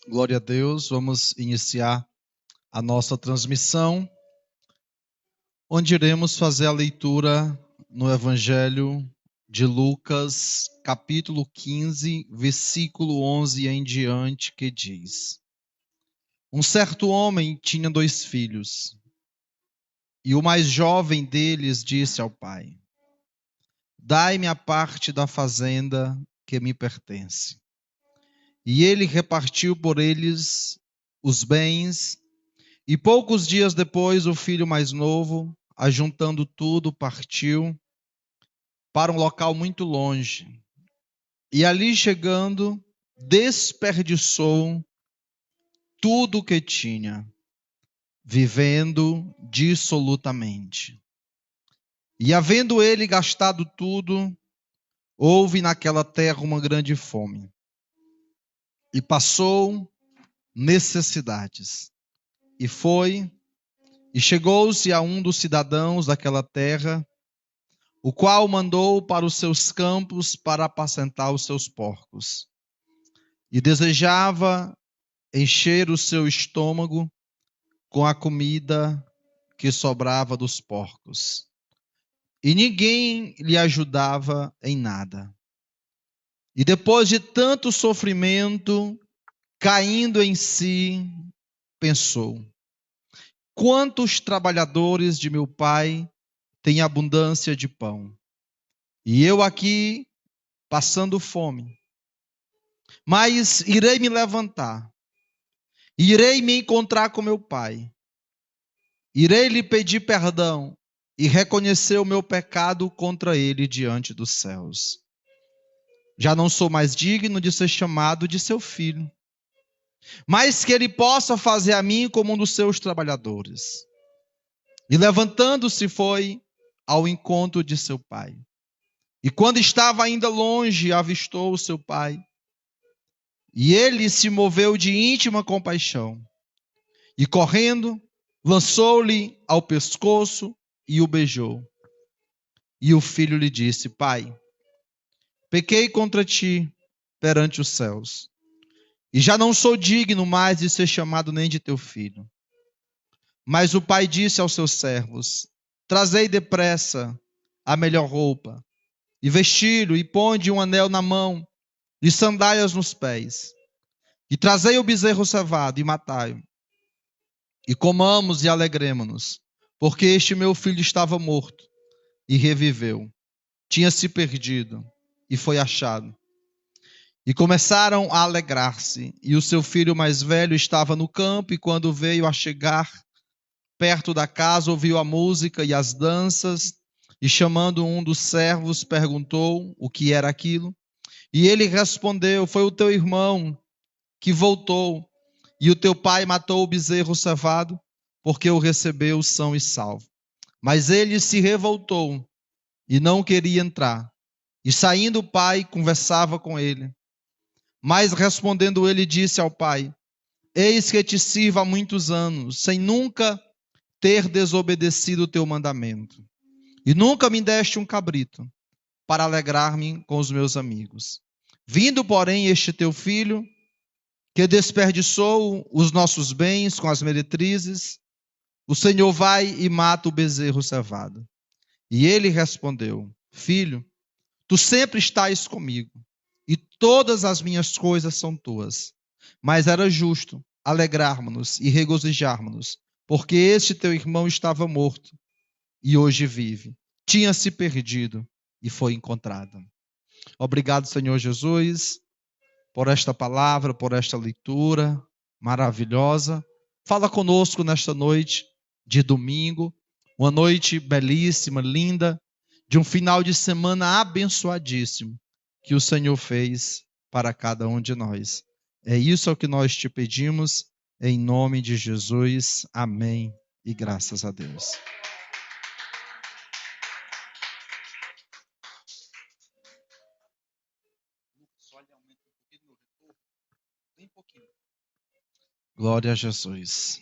Glória a Deus, vamos iniciar a nossa transmissão, onde iremos fazer a leitura no Evangelho de Lucas, capítulo 15, versículo 11 em diante, que diz: Um certo homem tinha 2 filhos, e o mais jovem deles disse ao pai: Dai-me a parte da fazenda que me pertence. E ele repartiu por eles os bens. E poucos dias depois, o filho mais novo, ajuntando tudo, partiu para um local muito longe. E ali chegando, desperdiçou tudo o que tinha, vivendo dissolutamente. E havendo ele gastado tudo, houve naquela terra uma grande fome. E passou necessidades. E foi, e chegou-se a um dos cidadãos daquela terra, o qual mandou para os seus campos para apacentar os seus porcos. E desejava encher o seu estômago com a comida que sobrava dos porcos. E ninguém lhe ajudava em nada. E depois de tanto sofrimento, caindo em si, pensou: quantos trabalhadores de meu pai têm abundância de pão, e eu aqui passando fome. Mas irei me levantar, irei me encontrar com meu pai, irei lhe pedir perdão e reconhecer o meu pecado contra ele diante dos céus. Já não sou mais digno de ser chamado de seu filho, mas que ele possa fazer a mim como um dos seus trabalhadores. E levantando-se foi ao encontro de seu pai. E quando estava ainda longe, avistou o seu pai. E ele se moveu de íntima compaixão. E correndo, lançou-lhe ao pescoço e o beijou. E o filho lhe disse: Pai, pequei contra ti perante os céus, e já não sou digno mais de ser chamado nem de teu filho. Mas o pai disse aos seus servos: Trazei depressa a melhor roupa, e vesti-lo, e ponde um anel na mão, e sandálias nos pés. E trazei o bezerro cevado, e matai-o. E comamos e alegremo-nos, porque este meu filho estava morto, e reviveu. Tinha se perdido, e foi achado. E começaram a alegrar-se. E o seu filho mais velho estava no campo, e quando veio a chegar perto da casa, ouviu a música e as danças, e chamando um dos servos, perguntou o que era aquilo. E ele respondeu: foi o teu irmão que voltou, e o teu pai matou o bezerro cevado, porque o recebeu são e salvo. Mas ele se revoltou e não queria entrar. E saindo o pai, conversava com ele. Mas respondendo ele, disse ao pai: eis que te sirvo há muitos anos, sem nunca ter desobedecido o teu mandamento. E nunca me deste um cabrito, para alegrar-me com os meus amigos. Vindo, porém, este teu filho, que desperdiçou os nossos bens com as meretrizes, o Senhor vai e mata o bezerro cevado. E ele respondeu: Filho, tu sempre estás comigo, e todas as minhas coisas são tuas. Mas era justo alegrarmos-nos e regozijarmos-nos, porque este teu irmão estava morto, e hoje vive. Tinha se perdido, e foi encontrado. Obrigado, Senhor Jesus, por esta palavra, por esta leitura maravilhosa. Fala conosco nesta noite de domingo, uma noite belíssima, linda, de um final de semana abençoadíssimo que o Senhor fez para cada um de nós. É isso que nós te pedimos, em nome de Jesus. Amém e graças a Deus. Glória a Jesus.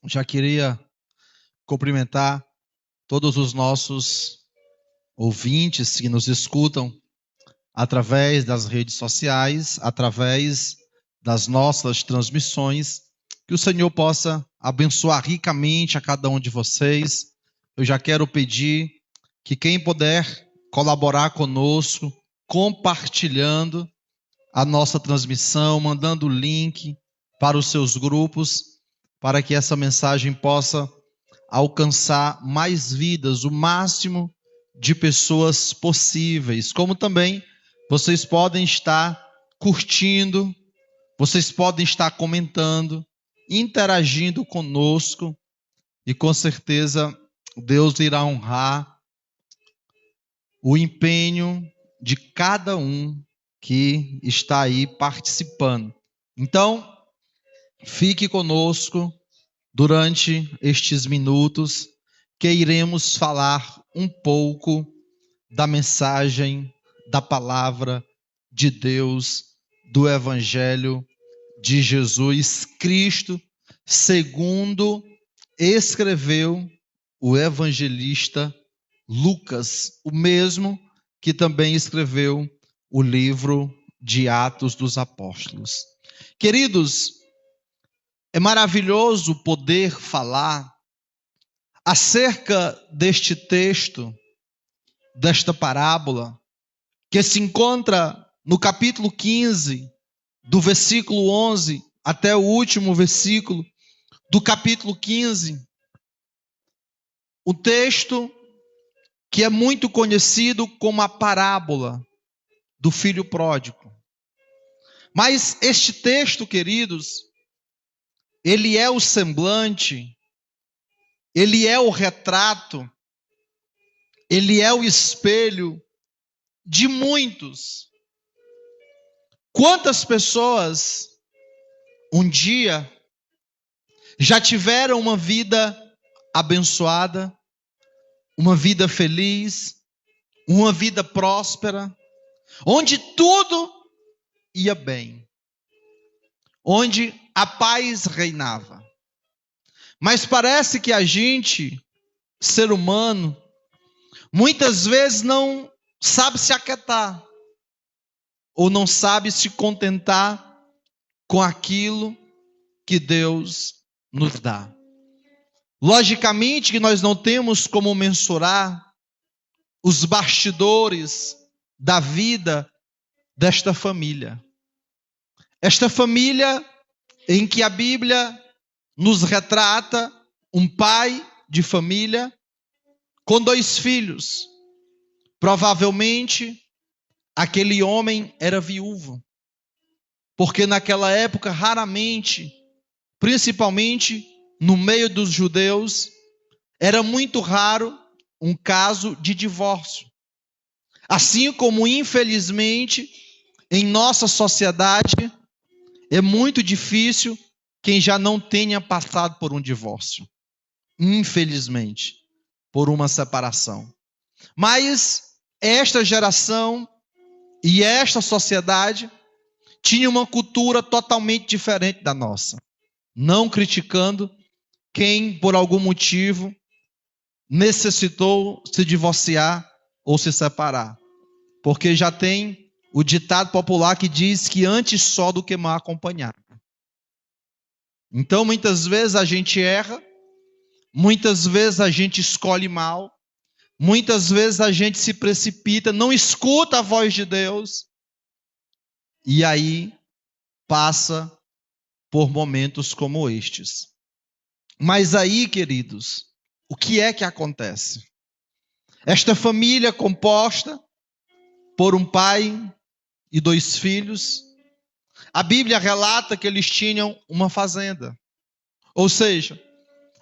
Já queria cumprimentar todos os nossos ouvintes que nos escutam através das redes sociais, através das nossas transmissões. Que o Senhor possa abençoar ricamente a cada um de vocês. Eu já quero pedir que quem puder colaborar conosco, compartilhando a nossa transmissão, mandando o link para os seus grupos, para que essa mensagem possa alcançar mais vidas, o máximo de pessoas possíveis. Como também vocês podem estar curtindo, vocês podem estar comentando, interagindo conosco, e com certeza Deus irá honrar o empenho de cada um que está aí participando. Então, fique conosco durante estes minutos, que iremos falar um pouco da mensagem, da palavra de Deus, do Evangelho de Jesus Cristo, segundo escreveu o evangelista Lucas, o mesmo que também escreveu o livro de Atos dos Apóstolos. Queridos, é maravilhoso poder falar acerca deste texto, desta parábola, que se encontra no capítulo 15, do versículo 11 até o último versículo do capítulo 15. O texto que é muito conhecido como a parábola do filho pródigo. Mas este texto, queridos, ele é o semblante, ele é o retrato, ele é o espelho de muitos. Quantas pessoas um dia já tiveram uma vida abençoada, uma vida feliz, uma vida próspera, onde tudo ia bem, onde a paz reinava. Mas parece que a gente, ser humano, muitas vezes não sabe se aquietar, ou não sabe se contentar com aquilo que Deus nos dá. Logicamente que nós não temos como mensurar os bastidores da vida desta família. Esta família em que a Bíblia nos retrata um pai de família com 2 filhos. Provavelmente aquele homem era viúvo, porque naquela época raramente, principalmente no meio dos judeus, era muito raro um caso de divórcio. Assim como, infelizmente, em nossa sociedade, é muito difícil quem já não tenha passado por um divórcio. Infelizmente, por uma separação. Mas esta geração e esta sociedade tinha uma cultura totalmente diferente da nossa. Não criticando quem, por algum motivo, necessitou se divorciar ou se separar. Porque já tem o ditado popular que diz que antes só do que mal acompanhado. Então, muitas vezes a gente erra, muitas vezes a gente escolhe mal, muitas vezes a gente se precipita, não escuta a voz de Deus, e aí passa por momentos como estes. Mas aí, queridos, o que é que acontece? Esta família composta por um pai e 2 filhos, a Bíblia relata que eles tinham uma fazenda. Ou seja,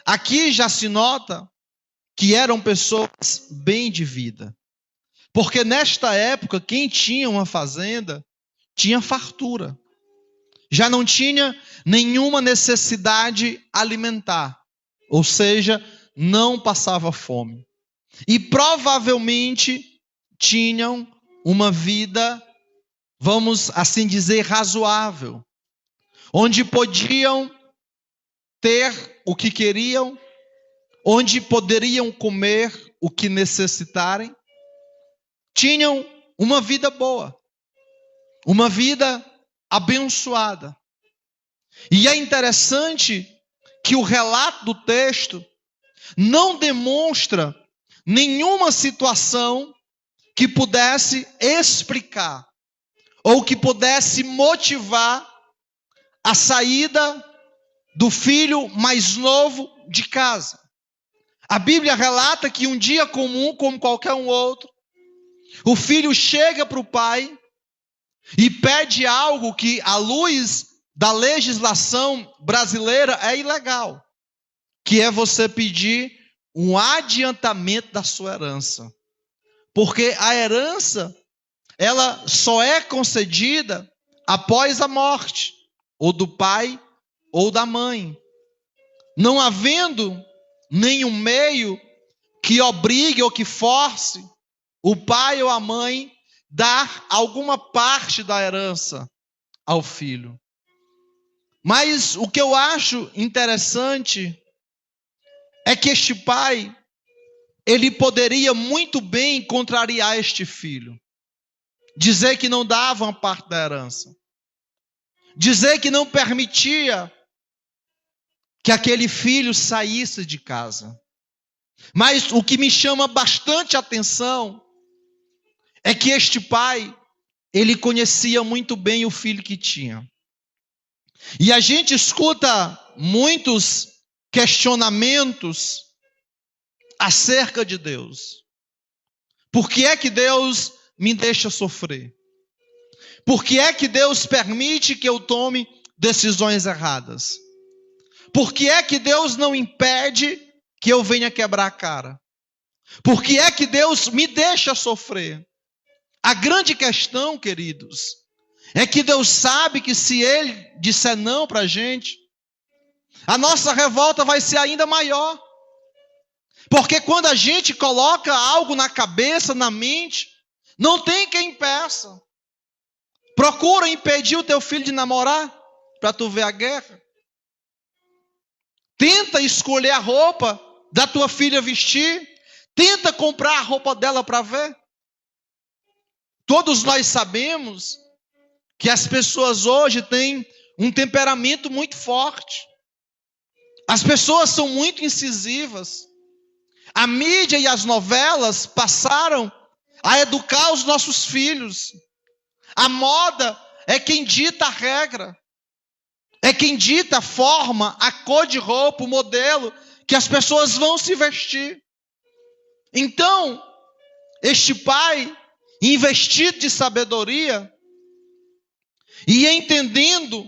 aqui já se nota que eram pessoas bem de vida. Porque nesta época, quem tinha uma fazenda tinha fartura. Já não tinha nenhuma necessidade alimentar. Ou seja, não passava fome. E provavelmente tinham uma vida, vamos assim dizer, razoável. Onde podiam ter o que queriam, onde poderiam comer o que necessitarem. Tinham uma vida boa, uma vida abençoada. E é interessante que o relato do texto não demonstra nenhuma situação que pudesse explicar ou que pudesse motivar a saída do filho mais novo de casa. A Bíblia relata que um dia comum, como qualquer um outro, o filho chega para o pai e pede algo que, à luz da legislação brasileira, é ilegal, que é você pedir um adiantamento da sua herança. Porque a herança, ela só é concedida após a morte, ou do pai ou da mãe, não havendo nenhum meio que obrigue ou que force o pai ou a mãe dar alguma parte da herança ao filho. Mas o que eu acho interessante é que este pai, ele poderia muito bem contrariar este filho, dizer que não dava uma parte da herança, dizer que não permitia que aquele filho saísse de casa. Mas o que me chama bastante atenção é que este pai, ele conhecia muito bem o filho que tinha. E a gente escuta muitos questionamentos acerca de Deus. Por que é que Deus me deixa sofrer? Por que é que Deus permite que eu tome decisões erradas? Por que é que Deus não impede que eu venha quebrar a cara? Por que é que Deus me deixa sofrer? A grande questão, queridos, é que Deus sabe que se Ele disser não para a gente, a nossa revolta vai ser ainda maior. Porque quando a gente coloca algo na cabeça, na mente, não tem quem impeça. Procura impedir o teu filho de namorar, para tu ver a guerra. Tenta escolher a roupa da tua filha vestir. Tenta comprar a roupa dela para ver. Todos nós sabemos que as pessoas hoje têm um temperamento muito forte. As pessoas são muito incisivas. A mídia e as novelas passaram a educar os nossos filhos. A moda é quem dita a regra. É quem dita a forma, a cor de roupa, o modelo que as pessoas vão se vestir. Então, este pai, investido de sabedoria, e entendendo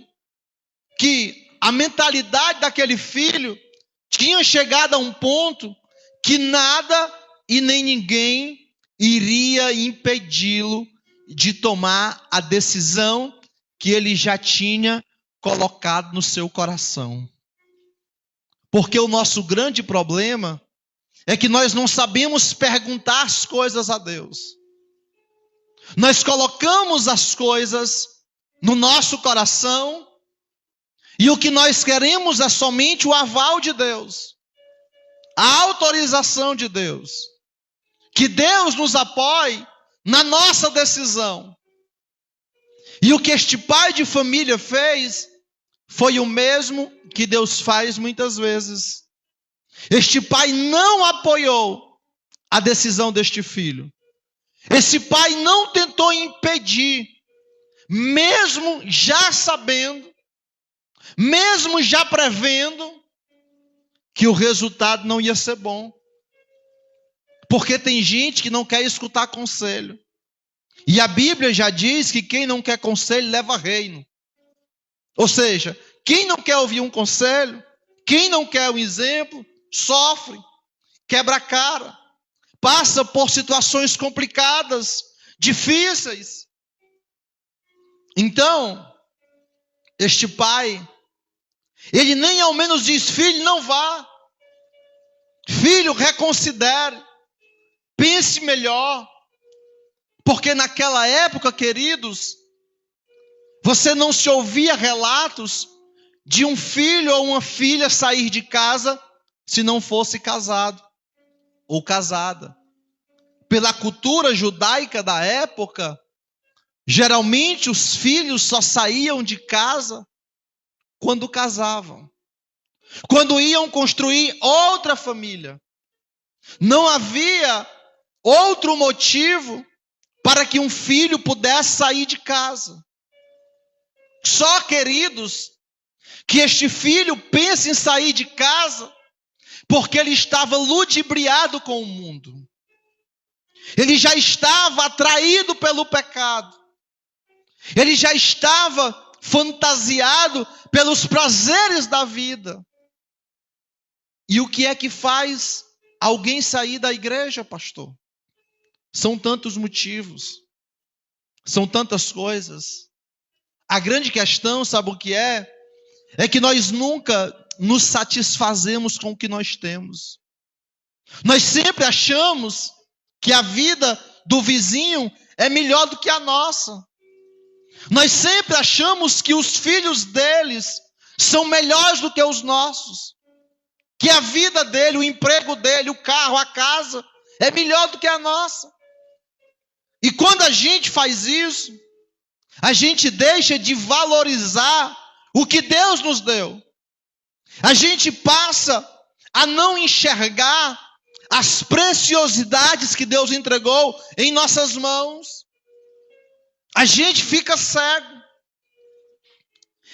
que a mentalidade daquele filho tinha chegado a um ponto que nada e nem ninguém iria impedi-lo de tomar a decisão que ele já tinha colocado no seu coração. Porque o nosso grande problema é que nós não sabemos perguntar as coisas a Deus. Nós colocamos as coisas no nosso coração e o que nós queremos é somente o aval de Deus, a autorização de Deus, que Deus nos apoie na nossa decisão. E o que este pai de família fez foi o mesmo que Deus faz muitas vezes. Este pai não apoiou a decisão deste filho. Esse pai não tentou impedir, mesmo já sabendo, mesmo já prevendo que o resultado não ia ser bom. Porque tem gente que não quer escutar conselho. E a Bíblia já diz que quem não quer conselho leva reino. Ou seja, quem não quer ouvir um conselho, quem não quer um exemplo, sofre, quebra a cara, passa por situações complicadas, difíceis. Então, este pai, ele nem ao menos diz: filho, não vá. Filho, reconsidere. Pense melhor. Porque naquela época, queridos, você não se ouvia relatos de um filho ou uma filha sair de casa se não fosse casado ou casada. Pela cultura judaica da época, geralmente os filhos só saíam de casa quando casavam, quando iam construir outra família. Não havia outro motivo para que um filho pudesse sair de casa. Só, queridos, que este filho pense em sair de casa porque ele estava ludibriado com o mundo. Ele já estava atraído pelo pecado. Ele já estava fantasiado pelos prazeres da vida. E o que é que faz alguém sair da igreja, pastor? São tantos motivos. São tantas coisas. A grande questão, sabe o que é? É que nós nunca nos satisfazemos com o que nós temos. Nós sempre achamos que a vida do vizinho é melhor do que a nossa. Nós sempre achamos que os filhos deles são melhores do que os nossos. Que a vida dele, o emprego dele, o carro, a casa, é melhor do que a nossa. E quando a gente faz isso, a gente deixa de valorizar o que Deus nos deu. A gente passa a não enxergar as preciosidades que Deus entregou em nossas mãos. A gente fica cego.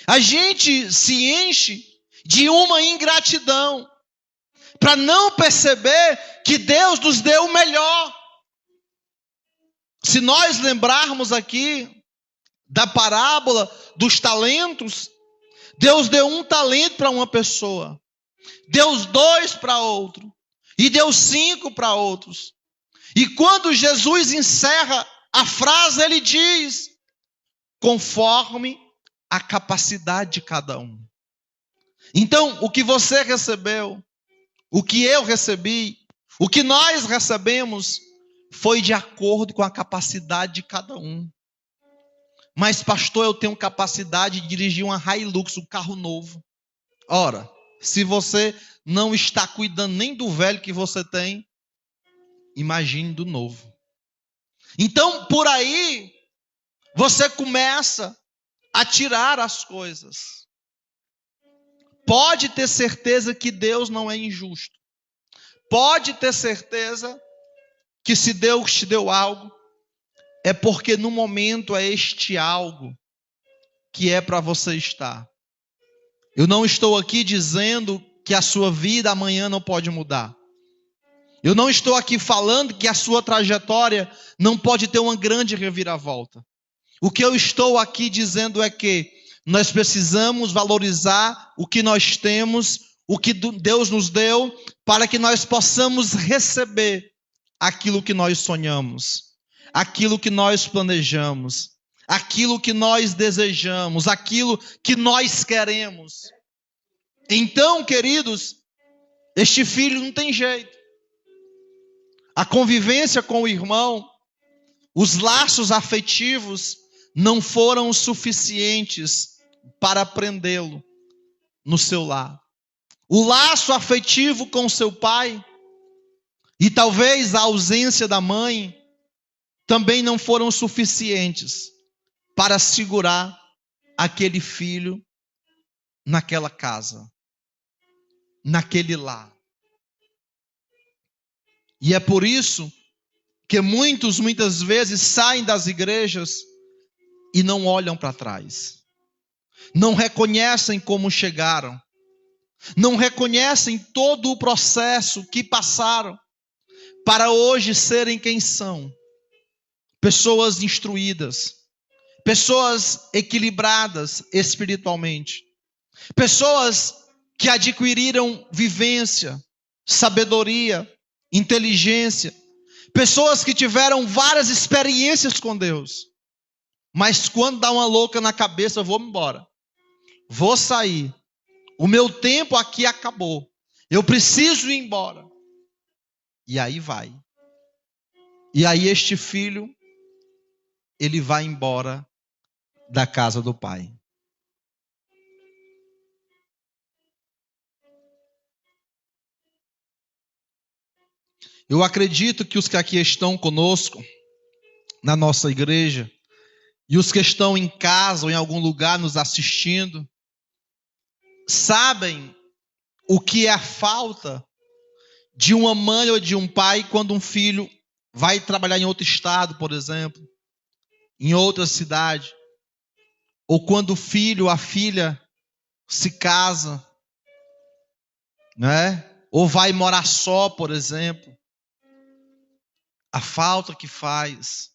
A gente se enche de uma ingratidão para não perceber que Deus nos deu o melhor. Se nós lembrarmos aqui da parábola dos talentos, Deus deu 1 talento para uma pessoa, deu 2 para outro, e deu 5 para outros. E quando Jesus encerra a frase, ele diz: conforme a capacidade de cada um. Então, o que você recebeu, o que eu recebi, o que nós recebemos, foi de acordo com a capacidade de cada um. Mas, pastor, eu tenho capacidade de dirigir uma Hilux, um carro novo. Ora, se você não está cuidando nem do velho que você tem, imagine do novo. Então, por aí, você começa a tirar as coisas. Pode ter certeza que Deus não é injusto. Pode ter certeza que se Deus te deu algo, é porque no momento é este algo que é para você estar. Eu não estou aqui dizendo que a sua vida amanhã não pode mudar. Eu não estou aqui falando que a sua trajetória não pode ter uma grande reviravolta. O que eu estou aqui dizendo é que nós precisamos valorizar o que nós temos, o que Deus nos deu, para que nós possamos receber aquilo que nós sonhamos, aquilo que nós planejamos, aquilo que nós desejamos, aquilo que nós queremos. Então, queridos, este filho não tem jeito. A convivência com o irmão, os laços afetivos não foram suficientes para prendê-lo no seu lar. O laço afetivo com seu pai e talvez a ausência da mãe também não foram suficientes para segurar aquele filho naquela casa, naquele lar. E é por isso que muitas vezes saem das igrejas e não olham para trás. Não reconhecem como chegaram. Não reconhecem todo o processo que passaram para hoje serem quem são. Pessoas instruídas, pessoas equilibradas espiritualmente, pessoas que adquiriram vivência, sabedoria, inteligência, pessoas que tiveram várias experiências com Deus, mas quando dá uma louca na cabeça, eu vou embora, vou sair, o meu tempo aqui acabou, eu preciso ir embora. E aí vai. E aí este filho, ele vai embora da casa do pai. Eu acredito que os que aqui estão conosco, na nossa igreja, e os que estão em casa ou em algum lugar nos assistindo, sabem o que é a falta de uma mãe ou de um pai quando um filho vai trabalhar em outro estado, por exemplo, em outra cidade, ou quando o filho ou a filha se casa, né? Ou vai morar só, por exemplo. A falta que faz,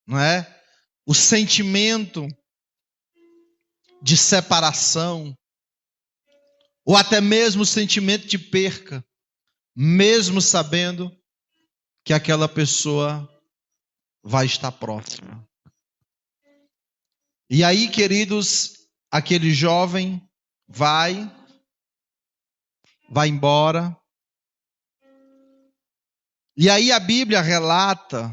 não é? O sentimento de separação, ou até mesmo o sentimento de perca, mesmo sabendo que aquela pessoa vai estar próxima. E aí, queridos, aquele jovem vai embora. E aí a Bíblia relata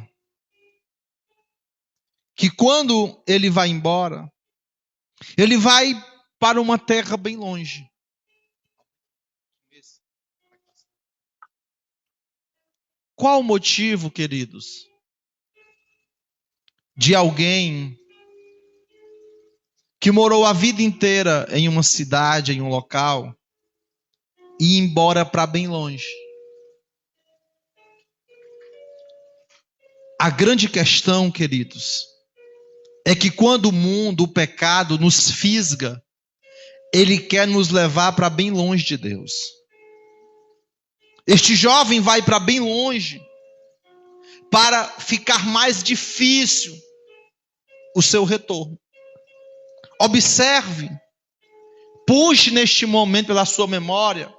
que quando ele vai embora, ele vai para uma terra bem longe. Qual o motivo, queridos, de alguém que morou a vida inteira em uma cidade, em um local, e ir embora para bem longe? A grande questão, queridos, é que quando o mundo, o pecado, nos fisga, ele quer nos levar para bem longe de Deus. Este jovem vai para bem longe, para ficar mais difícil o seu retorno. Observe, puxe neste momento pela sua memória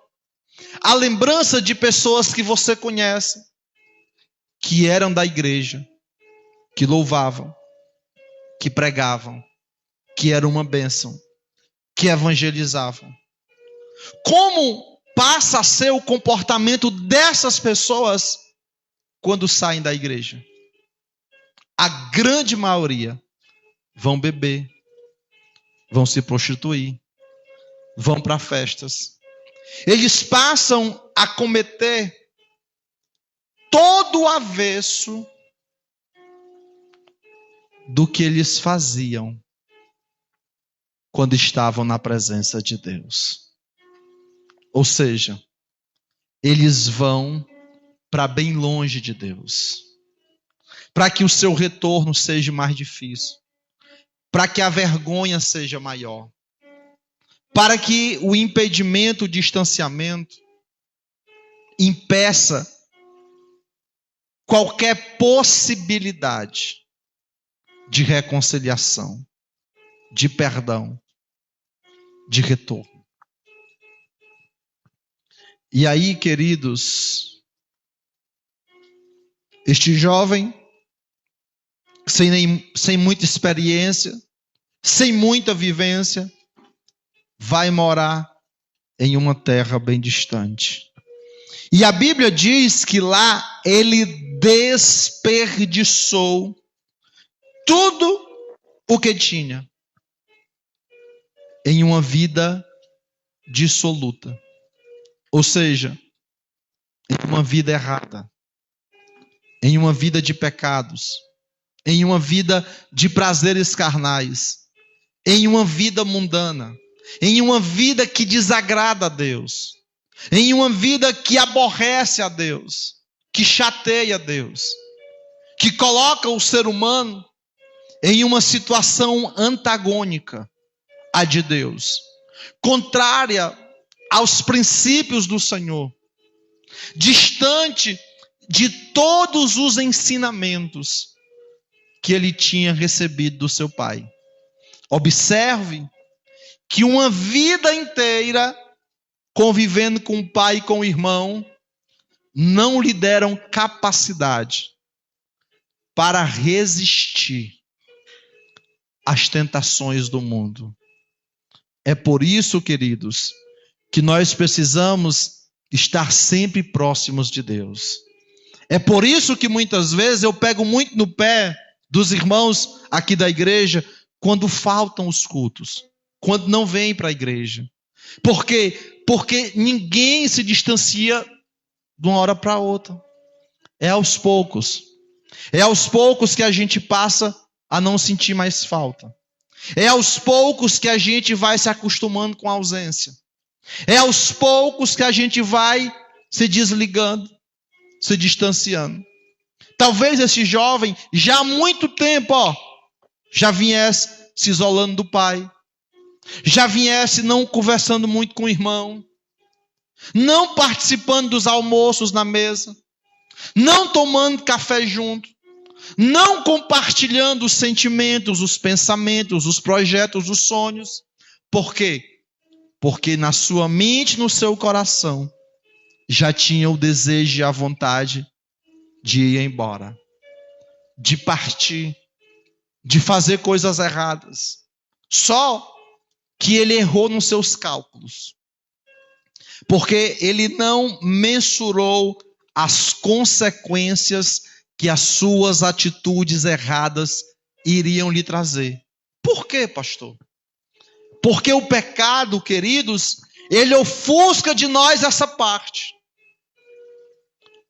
a lembrança de pessoas que você conhece, que eram da igreja, que louvavam, que pregavam, que eram uma bênção, que evangelizavam. Como passa a ser o comportamento dessas pessoas quando saem da igreja? A grande maioria vão beber, vão se prostituir, vão para festas. Eles passam a cometer todo o avesso do que eles faziam quando estavam na presença de Deus. Ou seja, eles vão para bem longe de Deus, para que o seu retorno seja mais difícil, para que a vergonha seja maior, para que o impedimento, o distanciamento impeça qualquer possibilidade de reconciliação, de perdão, de retorno. E aí, queridos, este jovem, sem muita experiência, sem muita vivência, vai morar em uma terra bem distante. E a Bíblia diz que lá ele desperdiçou tudo o que tinha em uma vida dissoluta. Ou seja, em uma vida errada, em uma vida de pecados, em uma vida de prazeres carnais, em uma vida mundana, em uma vida que desagrada a Deus, em uma vida que aborrece a Deus, que chateia a Deus, que coloca o ser humano em uma situação antagônica à de Deus, contrária aos princípios do Senhor, distante de todos os ensinamentos que ele tinha recebido do seu pai. Observe que uma vida inteira convivendo com o pai e com o irmão não lhe deram capacidade para resistir às tentações do mundo. É por isso, queridos, que nós precisamos estar sempre próximos de Deus. É por isso que muitas vezes eu pego muito no pé dos irmãos aqui da igreja quando faltam os cultos, quando não vêm para a igreja. Por quê? Porque ninguém se distancia de uma hora para outra. É aos poucos. É aos poucos que a gente passa a não sentir mais falta. É aos poucos que a gente vai se acostumando com a ausência. É aos poucos que a gente vai se desligando, se distanciando. Talvez esse jovem, já há muito tempo, já viesse se isolando do pai, já viesse não conversando muito com o irmão, não participando dos almoços na mesa, não tomando café junto, não compartilhando os sentimentos, os pensamentos, os projetos, os sonhos. Por quê? Porque na sua mente, no seu coração, já tinha o desejo e a vontade de ir embora, de partir, de fazer coisas erradas. Só que ele errou nos seus cálculos, porque ele não mensurou as consequências que as suas atitudes erradas iriam lhe trazer. Por quê, pastor? Porque o pecado, queridos, ele ofusca de nós essa parte.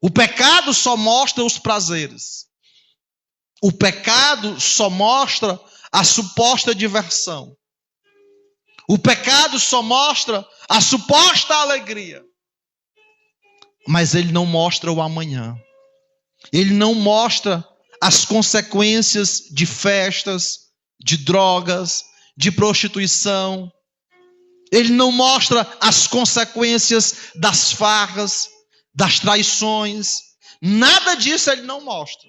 O pecado só mostra os prazeres. O pecado só mostra a suposta diversão. O pecado só mostra a suposta alegria. Mas ele não mostra o amanhã. Ele não mostra as consequências de festas, de drogas, de prostituição. Ele não mostra as consequências das farras, das traições. Nada disso ele não mostra.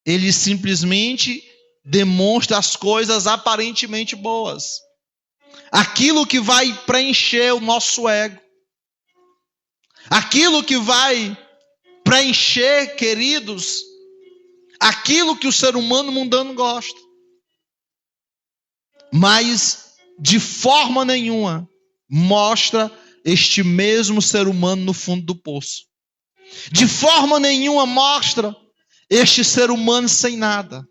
Ele simplesmente demonstra as coisas aparentemente boas. Aquilo que vai preencher o nosso ego. Aquilo que vai preencher, queridos, aquilo que o ser humano mundano gosta. Mas, de forma nenhuma, mostra este mesmo ser humano no fundo do poço. De forma nenhuma mostra este ser humano sem nada.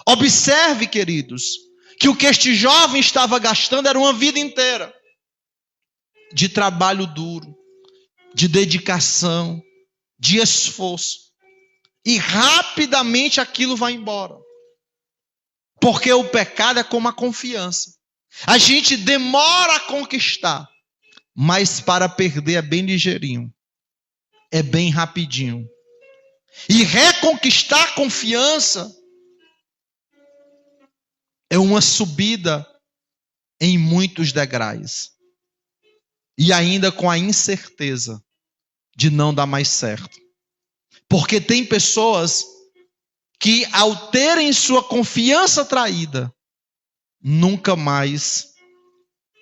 Observe, queridos, que o que este jovem estava gastando era uma vida inteira de trabalho duro, de dedicação, de esforço. E rapidamente aquilo vai embora. Porque o pecado é como a confiança. A gente demora a conquistar, mas para perder é bem ligeirinho. É bem rapidinho. E reconquistar a confiança é uma subida em muitos degraus. E ainda com a incerteza de não dar mais certo. Porque tem pessoas que, ao terem sua confiança traída, nunca mais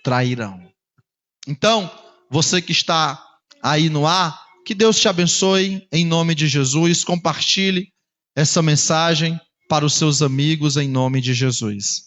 trairão. Então, você que está aí no ar, que Deus te abençoe em nome de Jesus. Compartilhe essa mensagem para os seus amigos em nome de Jesus.